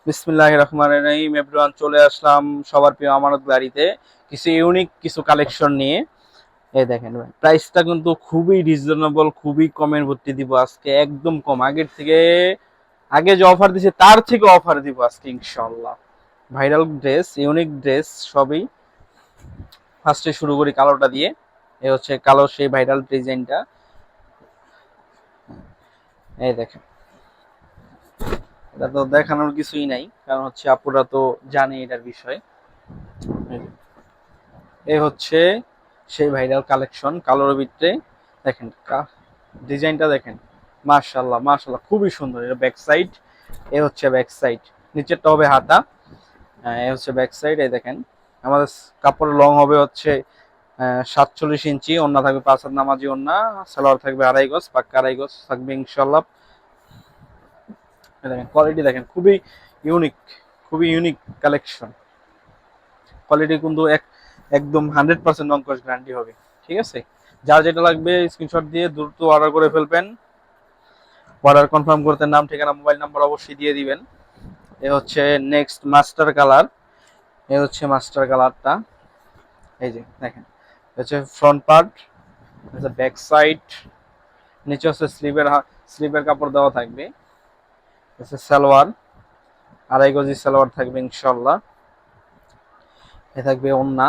বিসমিল্লাহির রহমানির রহিম। এভরিওয়ান, চলে আসলাম সবার প্রিয় আমানত গাড়িতে কিছু ইউনিক কিছু কালেকশন নিয়ে। এই দেখেন ভাই, প্রাইসটা কিন্তু খুবই রিজনেবল, খুবই কমের ভর্তি দিব আজকে, একদম কম। আগের থেকে আগে যে অফার দিছে তার থেকে অফার দিব আজকে ইনশাআল্লাহ। ভাইরাল ড্রেস, ইউনিক ড্রেস সবই। ফার্স্টে শুরু করি কালোটা দিয়ে। এই হচ্ছে কালো সেই ভাইরাল ডিজাইনটা। এই দেখেন, এটা তো দেখানোর কিছুই নাই, কারণ হচ্ছে আপুরা তো জানে এটার বিষয়। এই হচ্ছে সেই ভাইরাল কালেকশন কালোর ভিতরে। দেখেন ডিজাইনটা দেখেন, মাশাআল্লাহ মাশাআল্লাহ, খুবই সুন্দর। এটা ব্যাক সাইড, এ হচ্ছে ব্যাক সাইড, নিচেরটা হবে হাতা। এ হচ্ছে ব্যাক সাইড। এই দেখেন, আমাদের কাপড়ের লং হবে হচ্ছে 47 ইঞ্চি। ওন্না থাকবে 5 হাত নামাজি ওন্না। সালোয়ার থাকবে 2.5 গজ, পাক্কা 2.5 গজ থাকবে ইনশাআল্লাহ। এই দেখেন কোয়ালিটি দেখেন, খুবই ইউনিক, খুবই ইউনিক কালেকশন। কোয়ালিটি কিন্তু একদম 100% নন কস্ট গ্যারান্টি হবে। ঠিক আছে, যার যেটা লাগবে স্ক্রিনশট দিয়ে দ্রুত অর্ডার করে ফেলবেন। অর্ডার কনফার্ম করতে নাম, ঠিকানা, মোবাইল নাম্বার অবশ্যই দিয়ে দিবেন। এ হচ্ছে নেক্সট মাস্টার কালার। এ হচ্ছে মাস্টার কালারটা। এই যে দেখেন, হচ্ছে ফ্রন্ট পার্ট, ব্যাক সাইড, নিচে হচ্ছে স্লিভের কাপড় দেওয়া থাকবে। হচ্ছে সালোয়ার, 2.5 গজি সালোয়ার থাকবে ইনশাল্লাহ। এ থাকবে ওন্না,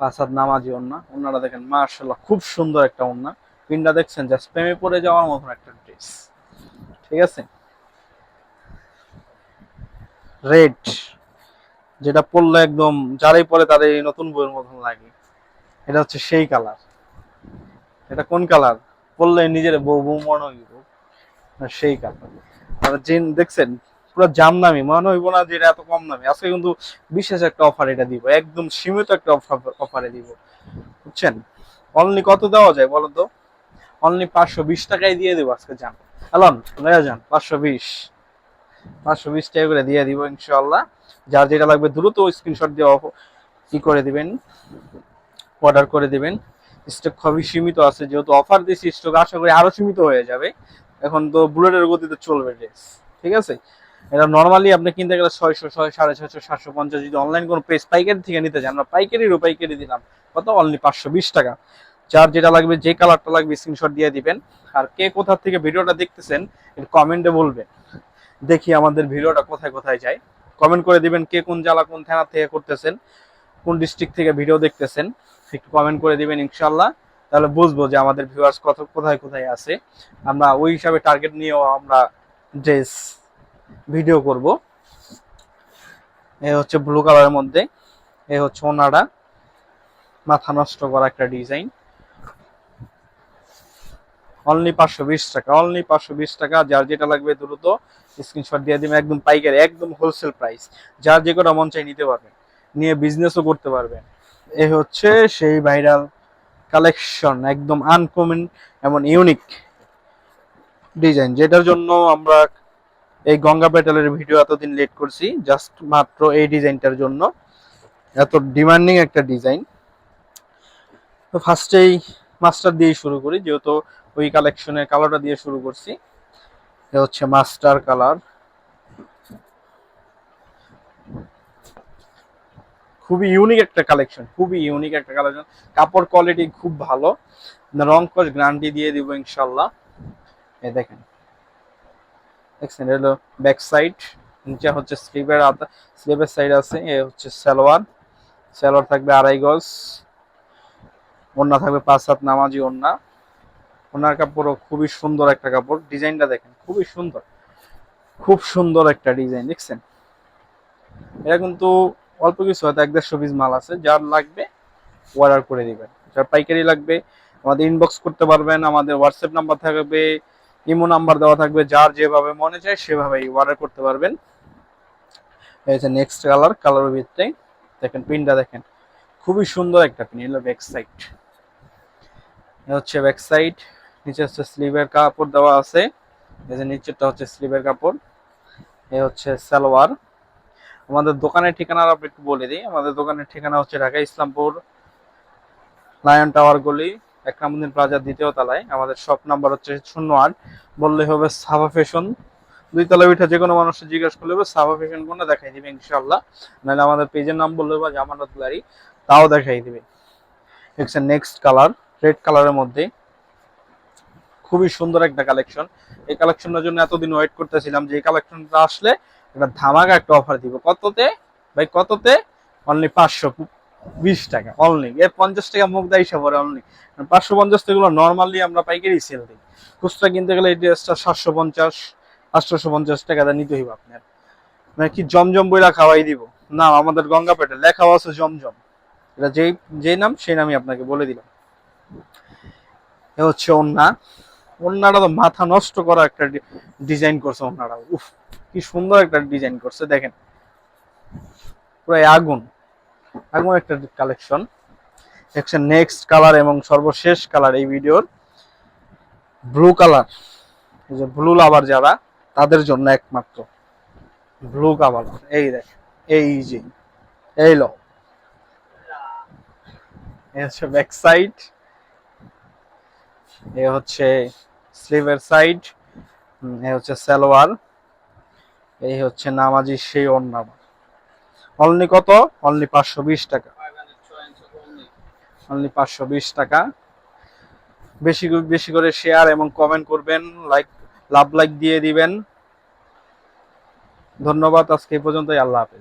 5 হাত নামাজি ওন্না। ওন্নাটা দেখেন মাশাআল্লাহ, খুব সুন্দর একটা ওন্না। পিনটা দেখছেন, জাস্ট প্রেমে পড়ে যাওয়ার মতন একটা ড্রেস। ঠিক আছে, রেড, যেটা পরলে একদম যারাই পরে তাদের নতুন বইয়ের মতন লাগে। এটা হচ্ছে সেই কালার। এটা কোন কালার? পরলে নিজের বউ বউ মনে হইব, সেই কালার। আর জিন দেখছেন, পুরো জাম দামি, মনে হইব না যে এটা এত কম দামি। আজকে কিন্তু বিশেষ একটা অফার এটা দিব, একদম সীমিত একটা অফারে দিব, বুঝছেন? অনলি কত দেওয়া যায় বলো তো? অনলি 520 টাকায় দিয়ে দেবো আজকে। যান আলন, লয়া যান, 520 টাকা করে দিয়ে দিব ইনশাআল্লাহ। যার যেটা লাগবে দ্রুত স্ক্রিনশট দিয়ে কি করে দিবেন, অর্ডার করে দিবেন। স্টক খুবই সীমিত আছে, যেহেতু অফার দিচ্ছি স্টক আশা করি আরো সীমিত হয়ে যাবে। এখন তো বুলেটের গতিতে চলবে ড্রেস। ঠিক আছে, এটা নর্মালি আপনি কিনতে গেলে 600, 650, 750। যদি অনলাইন কোনো পেজ পাইকারি থেকে নিতে চান, আমরা পাইকারি দিলাম কত? অনলি 520 টাকা। যার যেটা লাগবে, যে কালারটা লাগবে স্ক্রিনশট দিয়ে দিবেন। আর কে কোথা থেকে ভিডিওটা দেখতেছেন কমেন্টে বলবেন, দেখি আমাদের ভিডিওটা কোথায় কোথায় যায়। কমেন্ট করে দিবেন কে কোন জেলা কোন থানা থেকে করতেছেন, কোন ডিস্ট্রিক্ট থেকে ভিডিও দেখতেছেন, একটু কমেন্ট করে দিবেন ইনশাল্লাহ। তাহলে বুঝবো যে আমাদের ভিউয়ার্স কত কোথায় কোথায় আছে। আমরা ওই হিসাবে টার্গেট নিয়েও আমরা ড্রেস ভিডিও করব। এ হচ্ছে ব্লু কালারের মধ্যে। এ হচ্ছে ওনাটা, মাথা নষ্ট করা একটা ডিজাইন। অনলি 520 টাকা, অনলি 520 টাকা। যার যেটা লাগবে দ্রুত স্ক্রিনশট দিয়ে দিবেন, একদম পাইকারি, একদম হোলসেল প্রাইস। যার যে কটা মন চাই নিতে পারবেন, নিয়ে বিজনেসও করতে পারবেন। এ হচ্ছে সেই ভাইরাল কালেকশন, একদম আনকমন এমন ইউনিক ডিজাইন, যেটার জন্য আমরা এই গঙ্গা পেটালের ভিডিও এতদিন লেট করছি, জাস্ট মাত্র এই ডিজাইনটার জন্য। এত ডিমান্ডিং একটা ডিজাইন। তো ফার্স্টেই মাস্টার দিয়ে শুরু করি, যেহেতু ওই কালেকশনের কালারটা দিয়ে শুরু করছি। এ হচ্ছে মাস্টার কালার, খুবই ইউনিক একটা কালেকশন, খুবই ইউনিক একটা কালেকশন। কাপড় কোয়ালিটি খুব ভালো, রং কস গ্যারান্টি দিয়ে দিব ইনশাল্লাহ। এ দেখেন, দেখছেন, এটা হলো ব্যাক সাইড, নিচে হচ্ছে স্লিভের সাইড আছে। এ হচ্ছে সালোয়ার, সালোয়ার থাকবে 2.5 গজ। ওন্না থাকবে 5 হাত নামাজি ওন্না। ওনার কাপড়ও খুবই সুন্দর একটা কাপড়। ডিজাইনটা দেখেন, খুবই সুন্দর, খুব সুন্দর একটা ডিজাইন। দেখছেন, এটা কিন্তু অল্প কিছু, হয়তো 150 পিস মাল আছে। যার লাগবে অর্ডার করে দিবেন। যার পাইকারি লাগবে আমাদের ইনবক্স করতে পারবেন, আমাদের হোয়াটসঅ্যাপ নাম্বার থাকবে, ইমো নাম্বার দেওয়া থাকবে। যার যেভাবে মনে চায় সেভাবেই অর্ডার করতে পারবেন। এই যে নেক্সট কালার, কালারের ভিতরে দেখেন পিনটা দেখেন, খুবই সুন্দর একটা পিন। এলো ব্যাক সাইড, হচ্ছে ব্যাক সাইড। নিচে হচ্ছে স্লিভের কাপড় দেওয়া আছে। এই যে নিচেরটা হচ্ছে স্লিভের কাপড়। এ হচ্ছে সালোয়ার। আমাদের দোকানের ঠিকানা আপনি একটু বলে দিই। আমাদের দোকানের ঠিকানা হচ্ছে ঢাকা ইসলামপুর লায়ন টাওয়ার গলি, একরামুদ্দিন প্লাজার দ্বিতীয় তলায়। আমাদের শপ নাম্বার হচ্ছে 08, বললে হবে সাফা ফ্যাশন দুই তলা উঠে যে কোনো মানুষের জিজ্ঞাসা করলে সাফা ফ্যাশন কোনটা দেখাই দিবে ইনশাআল্লাহ, নাহলে আমাদের পেজের নাম বললে বা জামানত গ্যালারি তাও দেখাই দিবে। নেক্সট কালার রেড কালারের মধ্যে খুবই সুন্দর একটা কালেকশন। এই কালেকশনের জন্য এতদিন ওয়েট করতেছিলাম যে এই কালেকশনটা আসলে একটা ধামাকা একটা অফার দিব। কততে ভাই, কততে? অনলি 520 টাকা অনলি। এর 50 টাকা মুখ দেয় হিসাব করে অনলি 550 টাকা নর্মালি আমরা পাইকারি সেল দিই। খুচরা কিনতে গেলে এই ড্রেসটা 750 850 টাকা দিয়ে নিতে হইব আপনার। মানে কি জমজম বইলা খাওয়াই দিব? না, আমাদের গঙ্গাপেটে লেখাও আছে জমজম। এটা যেই নাম সেই নামই আপনাকে বলে দিলাম। এ হচ্ছে ওন্না। ওন্নাটা তো মাথা নষ্ট করা একটা ডিজাইন করছে ওন্নাটা। উফ, কি সুন্দর একটা ডিজাইন করছে দেখেন, পুরো আগুন আগুন একটা কালেকশন। নেক্সট কালার এবং সর্বশেষ কালার এই ভিডিওর ব্লু কালার। এই যে ব্লু লাভার যারা, তাদের জন্য একমাত্র ব্লু কালার। এই দেখ, এই যে এই লো, এই হচ্ছে ব্যাক সাইড, এই হচ্ছে স্লিভের সাইড, এই হচ্ছে সালোয়ার, এই হচ্ছে নামাজি সেই ওড়না। অনলি কত? অনলি 520 টাকা, অনলি 520 টাকা। বেশি বেশি করে শেয়ার এবং কমেন্ট করবেন, লাইক দিয়ে দিবেন। ধন্যবাদ, আজকে এই পর্যন্তই। আল্লাহ হাফেজ।